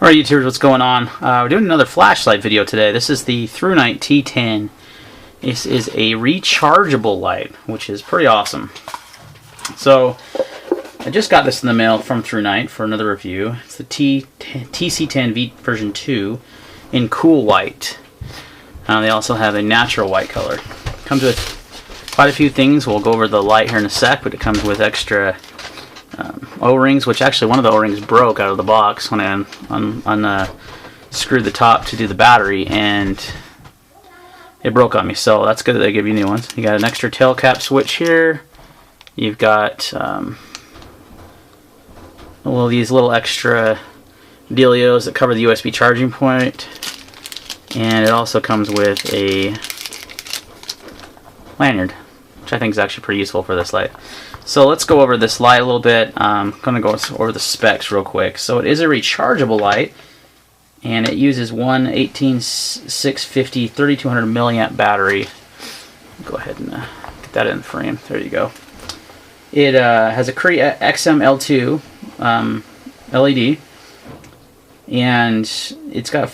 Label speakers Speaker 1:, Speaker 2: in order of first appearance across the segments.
Speaker 1: Alright YouTubers, what's going on? We're doing another flashlight video today. This is the Thrunite T10. This is a rechargeable light, which is pretty awesome. So, I just got this in the mail from Thrunite for another review. It's the TC10V version 2 in cool white. They also have a natural white color. Comes with quite a few things. We'll go over the light here in a sec, but it comes with extra O-rings, which actually one of the O-rings broke out of the box when I unscrewed the top to do the battery, and it broke on me, so that's good that they give you new ones. You got an extra tail cap switch here. You've got these little extra dealios that cover the USB charging point, and it also comes with a lanyard, which I think is actually pretty useful for this light. So let's go over this light a little bit. I'm going to go over the specs real quick. So it is a rechargeable light, and it uses one 18650 3200 milliamp battery. Go ahead and get that in the frame. There you go. It has a Cree XM-L2 LED, and it's got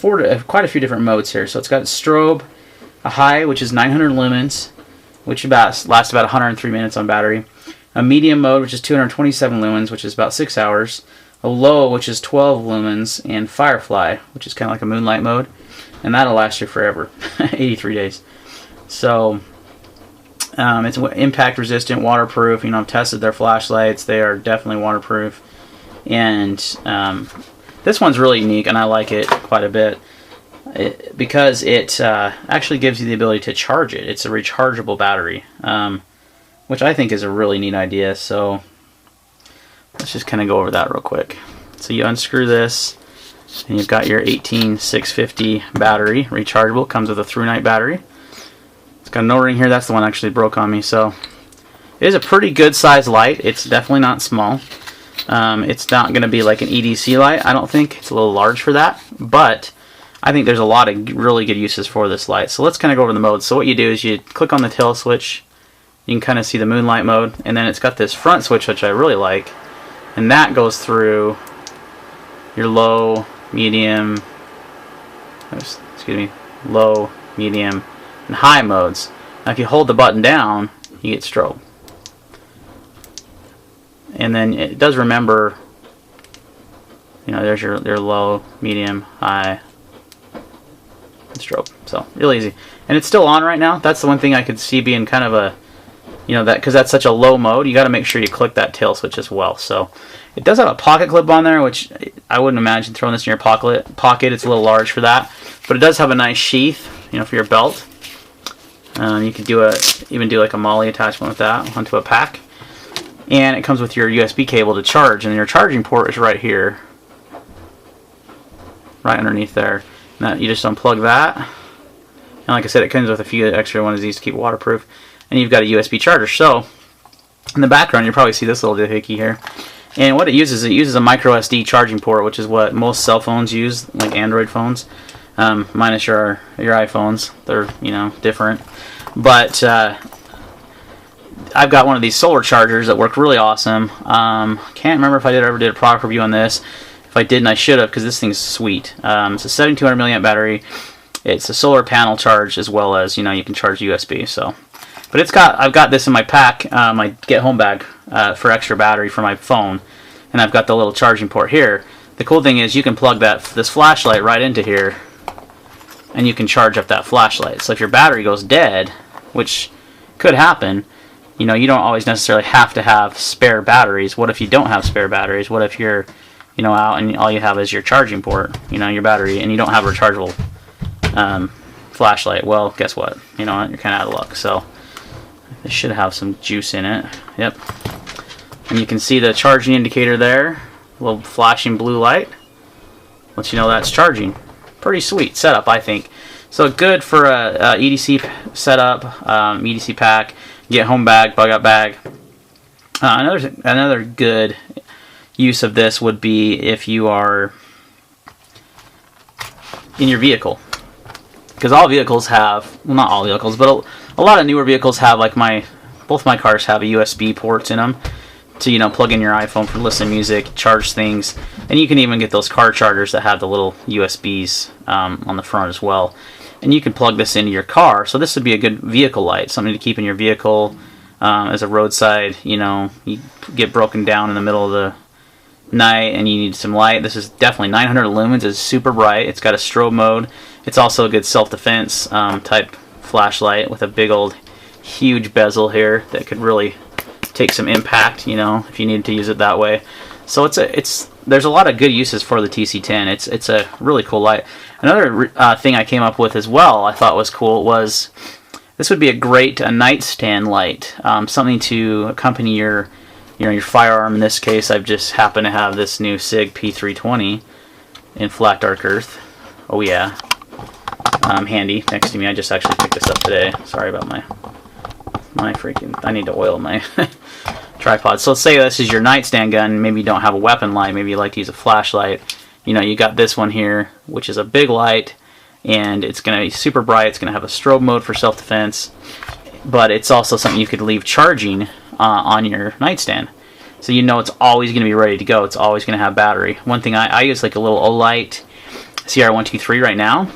Speaker 1: quite a few different modes here. So it's got strobe, a high, which is 900 lumens, which lasts about 103 minutes on battery. A medium mode, which is 227 lumens, which is about 6 hours. A low, which is 12 lumens, and Firefly, which is kind of like a moonlight mode, and that'll last you forever, 83 days. So it's impact resistant, waterproof. You know, I've tested their flashlights; they are definitely waterproof. And this one's really unique, and I like it quite a bit because it actually gives you the ability to charge it. It's a rechargeable battery. Which I think is a really neat idea. So let's just kind of go over that real quick. So you unscrew this, and you've got your 18650 battery, rechargeable. Comes with a Thrunite battery. It's got an O-ring here. That's the one that actually broke on me. So it is a pretty good size light. It's definitely not small. It's not going to be like an EDC light, I don't think. It's a little large for that, but I think there's a lot of really good uses for this light. So let's kind of go over the modes. So what you do is you click on the tail switch. You can kind of see the moonlight mode, and then it's got this front switch, which I really like, and that goes through your low, medium, low, medium, and high modes. Now if you hold the button down, you get strobe. And then it does remember, you know, there's your low, medium, high, and strobe. So, real easy. And it's still on right now. That's the one thing I could see being kind of a, you know, that because that's such a low mode, you got to make sure you click that tail switch as well. So it does have a pocket clip on there, which I wouldn't imagine throwing this in your pocket. It's a little large for that, but it does have a nice sheath, you know, for your belt. You could even do like a MOLLE attachment with that onto a pack, and it comes with your USB cable to charge, and your charging port is right here, right underneath there. Now you just unplug that, and like I said, it comes with a few extra ones of these to keep waterproof. And you've got a USB charger. So in the background, you'll probably see this little doohickey here. And what it uses a micro SD charging port, which is what most cell phones use, like Android phones, minus your iPhones. They're, you know, different. But I've got one of these solar chargers that work really awesome. Can't remember if I ever did a product review on this. If I didn't, I should have, because this thing's sweet. It's a 7200 milliamp battery. It's a solar panel charge, as well as, you know, you can charge USB. So. But I've got this in my pack, my get home bag, for extra battery for my phone, and I've got the little charging port here. The cool thing is you can plug this flashlight right into here, and you can charge up that flashlight. So if your battery goes dead, which could happen, you know, you don't always necessarily have to have spare batteries. What if you don't have spare batteries? What if you're, you know, out and all you have is your charging port, you know, your battery, and you don't have a rechargeable flashlight? Well, guess what? You know, you're kind of out of luck. So this should have some juice in it. Yep. And you can see the charging indicator there. A little flashing blue light. Lets you know that's charging. Pretty sweet setup, I think. So good for a EDC setup, EDC pack, get home bag, bug out bag. Another good use of this would be if you are in your vehicle. Because all vehicles have, well, not all vehicles, but a lot of newer vehicles have, like both my cars have a USB ports in them to, you know, plug in your iPhone for listening to music, charge things, and you can even get those car chargers that have the little USBs on the front as well. And you can plug this into your car, so this would be a good vehicle light, something to keep in your vehicle as a roadside, you know, you get broken down in the middle of the night and you need some light. This is definitely 900 lumens, it's super bright, it's got a strobe mode, it's also a good self-defense type flashlight with a big old huge bezel here that could really take some impact, you know, if you needed to use it that way. So there's a lot of good uses for the TC10. It's a really cool light. Another thing I came up with as well, I thought was cool, was this would be a great nightstand light, something to accompany your firearm. In this case, I've just happened to have this new SIG P320 in flat dark earth. Oh yeah, handy next to me. I just actually picked this up today. Sorry about my freaking, I need to oil my tripod. So let's say this is your nightstand gun. Maybe you don't have a weapon light. Maybe you like to use a flashlight. You know, you got this one here, which is a big light, and it's going to be super bright. It's going to have a strobe mode for self-defense, but it's also something you could leave charging on your nightstand. So you know it's always going to be ready to go. It's always going to have battery. One thing I use like a little Olight CR123 right now,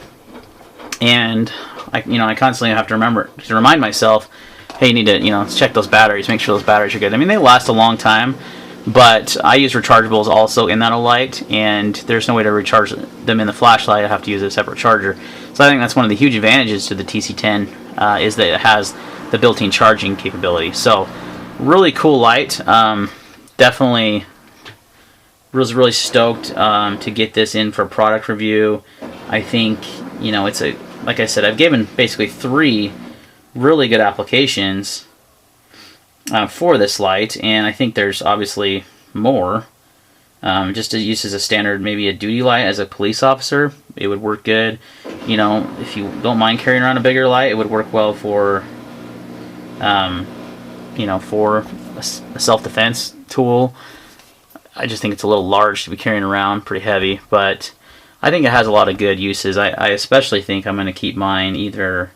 Speaker 1: and I constantly have to remind myself, hey, you need to, you know, check those batteries, make sure those batteries are good. I mean, they last a long time, but I use rechargeables also in that Olight, and there's no way to recharge them in the flashlight. I have to use a separate charger. So I think that's one of the huge advantages to the TC10 is that it has the built-in charging capability. So really cool light. Definitely was really stoked to get this in for product review. I think, you know, it's like I said, I've given basically 3 really good applications for this light, and I think there's obviously more. Just to use as a standard, maybe a duty light as a police officer, it would work good. You know, if you don't mind carrying around a bigger light, it would work well for, you know, for a self-defense tool. I just think it's a little large to be carrying around, pretty heavy, but I think it has a lot of good uses. I especially think I'm going to keep mine either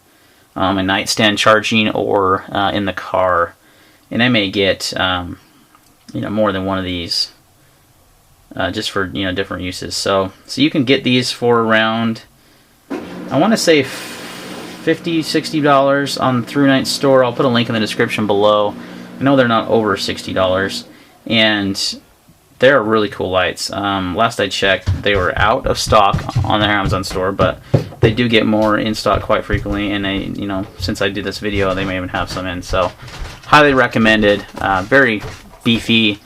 Speaker 1: a nightstand charging or in the car, and I may get you know, more than one of these just for, you know, different uses. So you can get these for around, I want to say $50-$60 on Thrunite store. I'll put a link in the description below. I know they're not over $60, and they're really cool lights. Last I checked, they were out of stock on their Amazon store, but they do get more in stock quite frequently, and they, you know, since I did this video, they may even have some in. So highly recommended. Very beefy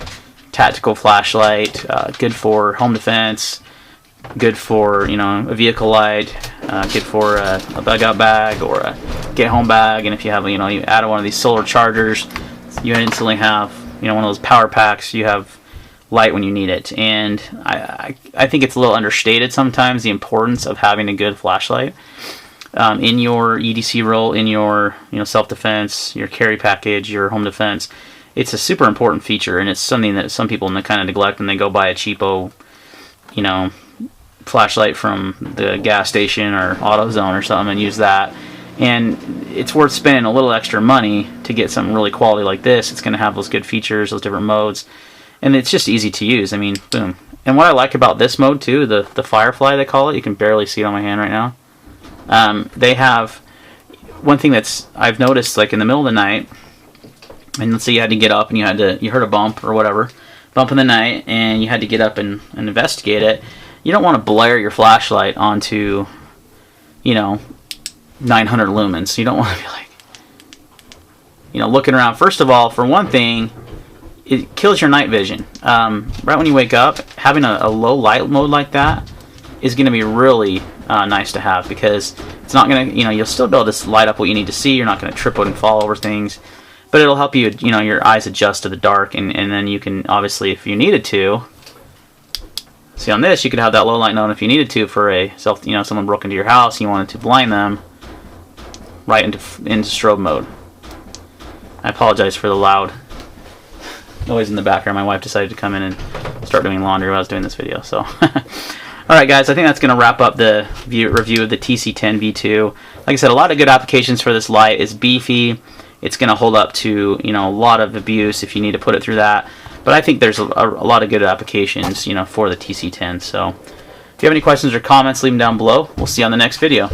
Speaker 1: tactical flashlight, good for home defense, good for, you know, a vehicle light, good for a bug out bag or a get home bag. And if you have, you know, you add one of these solar chargers, you instantly have, you know, one of those power packs. You have light when you need it. And I think it's a little understated sometimes, the importance of having a good flashlight in your EDC role, in your, you know, self-defense, your carry package, your home defense. It's a super important feature, and it's something that some people kind of neglect when they go buy a cheapo, you know, flashlight from the gas station or AutoZone or something and use that. And it's worth spending a little extra money to get something really quality like this. It's going to have those good features, those different modes, and it's just easy to use. I mean, boom. And what I like about this mode too, the Firefly they call it, you can barely see it on my hand right now. They have one thing that's I've noticed, like in the middle of the night, and let's say you had to get up and you heard a bump or whatever, bump in the night, and you had to get up and investigate it. You don't want to blare your flashlight onto, you know, 900 lumens. You don't want to be like, you know, looking around. First of all, for one thing, it kills your night vision. Right when you wake up, having a low light mode like that is going to be really nice to have, because it's not going to, you know, you'll still be able to light up what you need to see. You're not going to trip and fall over things, but it'll help you, you know, your eyes adjust to the dark, and then you can, obviously, if you needed to, see on this, you could have that low light mode if you needed to for you know, someone broke into your house and you wanted to blind them right into strobe mode. I apologize for the loud noise in the background. My wife decided to come in and start doing laundry while I was doing this video. So, alright guys, I think that's going to wrap up the review of the TC10V2. Like I said, a lot of good applications for this light. It's beefy. It's going to hold up to, you know, a lot of abuse if you need to put it through that. But I think there's a lot of good applications, you know, for the TC10. So if you have any questions or comments, leave them down below. We'll see you on the next video.